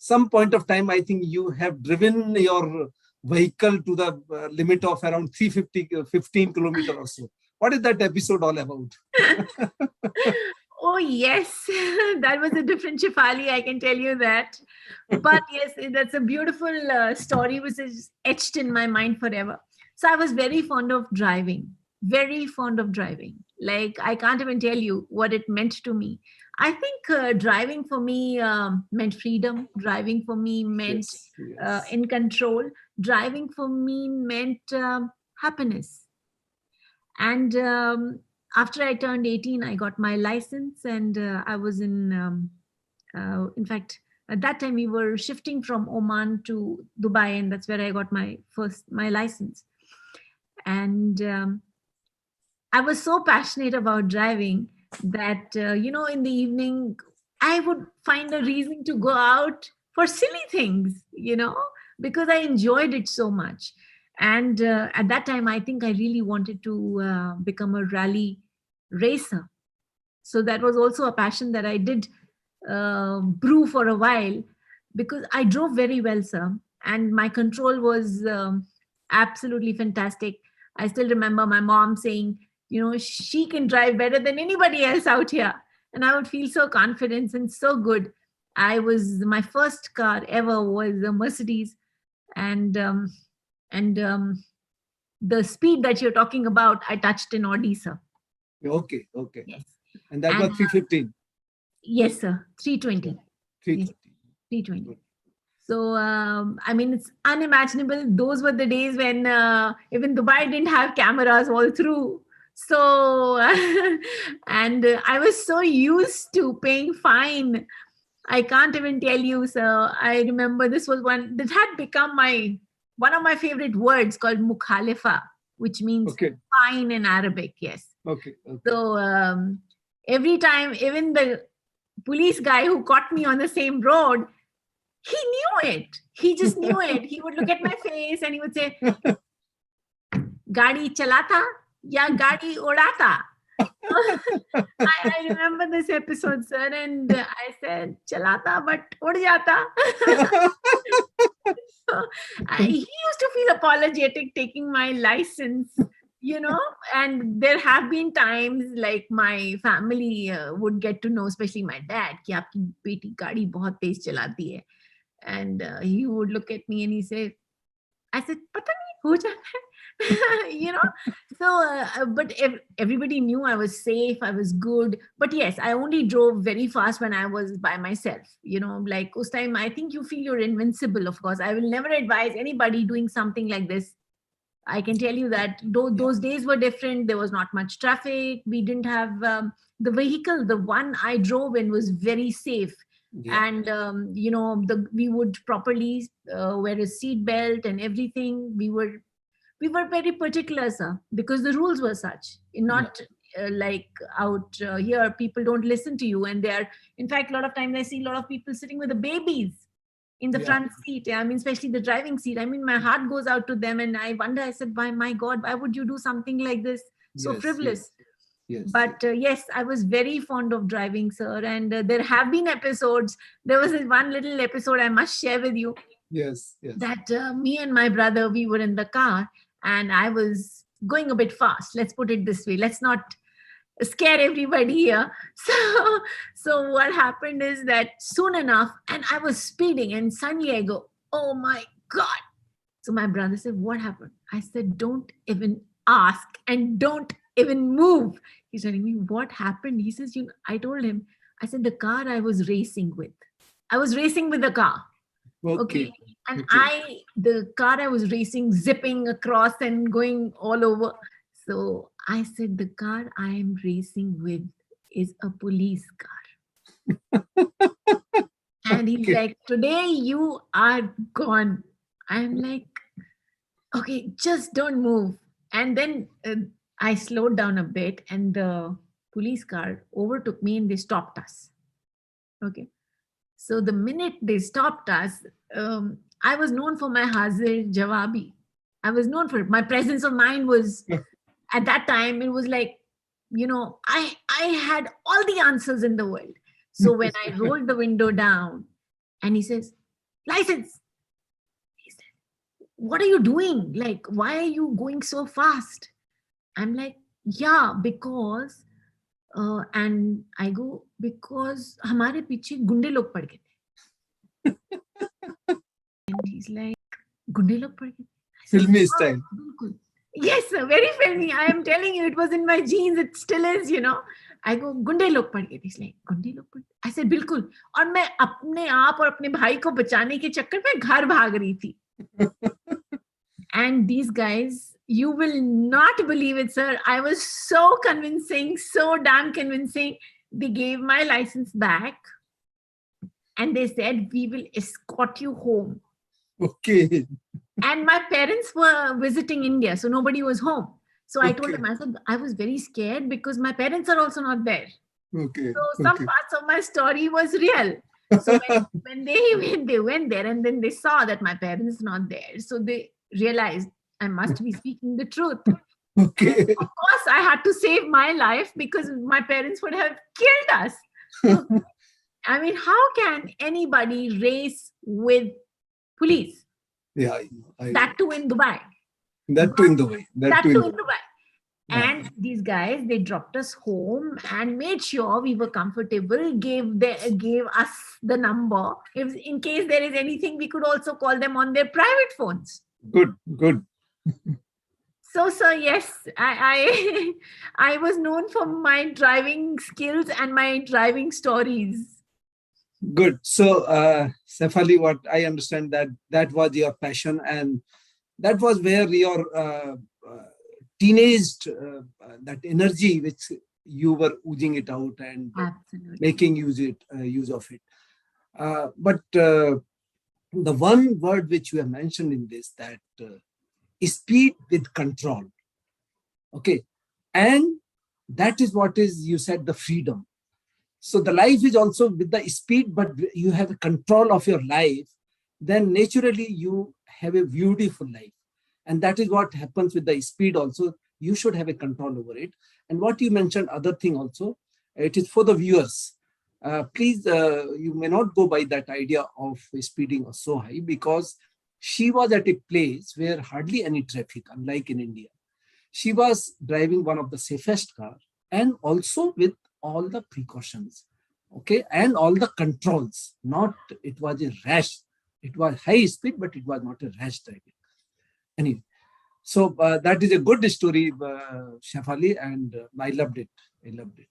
some point of time, I think you have driven your vehicle to the limit of around 350, 15 kilometer or so. What is that episode all about? Oh, yes. That was a different Shefali, I can tell you that. But yes, that's a beautiful story which is etched in my mind forever. So I was very fond of driving, very fond of driving. Like, I can't even tell you what it meant to me. I think driving for me meant freedom. Driving for me meant Yes, yes. in control. Driving for me meant happiness. And after I turned 18, I got my license, and I was in fact, at that time we were shifting from Oman to Dubai, and that's where I got my license. And I was so passionate about driving that, in the evening, I would find a reason to go out for silly things, because I enjoyed it so much. And at that time, I think I really wanted to become a rally racer. So that was also a passion that I did brew for a while, because I drove very well, sir. And my control was absolutely fantastic. I still remember my mom saying, she can drive better than anybody else out here. And I would feel so confident and so good. My first car ever was a Mercedes. And the speed that you're talking about, I touched in Audi, sir. Okay, okay. Yes. And that And was 315. yes, sir. 320. 330. 320. So, it's unimaginable. Those were the days when even Dubai didn't have cameras all through. So, and I was so used to paying fine. I can't even tell you. So, I remember this was one that had become one of my favorite words, called mukhalifa, which means Okay, fine in Arabic. Yes. okay, okay. So, every time, even the police guy who caught me on the same road, he knew it. He just knew it. He would look at my face and he would say, "Gadi chalata ya gadi udata." I remember this episode, sir, and I said, "Chalata, but ud jata." So, he used to feel apologetic taking my license, and there have been times like my family would get to know, especially my dad, कि आपकी बेटी गाड़ी बहुत तेज चलाती है. And he would look at me and he said, I said, "Pata nahi, ho jata hai." So, but everybody knew I was safe, I was good. But yes, I only drove very fast when I was by myself. Like us time, I think you feel you're invincible, of course. I will never advise anybody doing something like this. I can tell you that those days were different. There was not much traffic. We didn't have the vehicle. The one I drove in was very safe. Yeah. And we would properly wear a seat belt and everything. We were very particular, sir, because the rules were such. Not like out here, people don't listen to you, and they are. In fact, a lot of times I see a lot of people sitting with the babies in the Yeah. front seat. Especially the driving seat. My heart goes out to them, and I wonder. I said, "Why, my God, why would you do something like this? So Yes, frivolous." yes. But yes, I was very fond of driving, sir. And there have been episodes. There was this one little episode I must share with you, Yes, yes. that me and my brother, we were in the car, and I was going a bit fast. Let's put it this way. Let's not scare everybody here. So what happened is that soon enough, and I was speeding, and suddenly I go, "Oh my God." So my brother said, "What happened?" I said, "Don't even ask and don't even move." He's telling me, "What happened?" He says, I told him, I said, "The car I was racing with. I was racing with the car." Okay. Okay. And Okay. the car I was racing, zipping across and going all over. So I said, "The car I am racing with is a police car." And he's Okay. like, "Today you are gone." I'm like, "Okay, just don't move." And then I slowed down a bit, and the police car overtook me and they stopped us. Okay. So the minute they stopped us, I was known for my Hazir Jawabi. I was known for it. My presence of mind was, at that time, it was like, I had all the answers in the world. So when I rolled the window down, and he says, license. He said, what are you doing? Like, why are you going so fast? I'm like, yeah, because, and I go, because हमारे पीछे गुंडे लोग पड़ गए थे. And he's like, गुंडे लोग पड़ गए थे. I said, Filmy "हाँ, style. बिल्कुल." Yes, sir, very filmy. I am telling you, it was in my genes. It still is, you know. I go, गुंडे लोग पड़ गए थे. He's like, गुंडे लोग पड़ गए. I said, बिल्कुल. और मैं अपने आप और अपने भाई को बचाने के चक्कर में घर भाग रही थी. And these guys, you will not believe it, sir. I was so convincing, so damn convincing. They gave my license back and they said, we will escort you home. Okay. And my parents were visiting India, so nobody was home. So I told Okay. them, I said, I was very scared because my parents are also not there. Okay. So some Okay. parts of my story was real. So when they went there and then they saw that my parents not there, so they realized I must be speaking the truth. Okay. And of course, I had to save my life because my parents would have killed us. I mean, how can anybody race with police? Yeah. That too in Dubai. That too in the way. That too too in in the way. Dubai. Yeah. And these guys, they dropped us home and made sure we were comfortable, gave us the number. If in case there is anything, we could also call them on their private phones. Good. Good. So, sir, yes, I was known for my driving skills and my driving stories. Good. So, Shefali, what I understand that was your passion, and that was where your teenaged that energy which you were oozing it out and Absolutely. making use of it. But the one word which you have mentioned in this, that speed with control. Okay, and that is what is, you said, the freedom. So the life is also with the speed, but you have a control of your life, then naturally you have a beautiful life. And that is what happens with the speed also. You should have a control over it. And what you mentioned, other thing also, it is for the viewers. Please, you may not go by that idea of speeding so high, because she was at a place where hardly any traffic, unlike in India. She was driving one of the safest car, and also with all the precautions, okay, and all the controls. Not, it was a rash. It was high speed, but it was not a rash driving. Anyway, so that is a good story, Shefali, and I loved it. I loved it.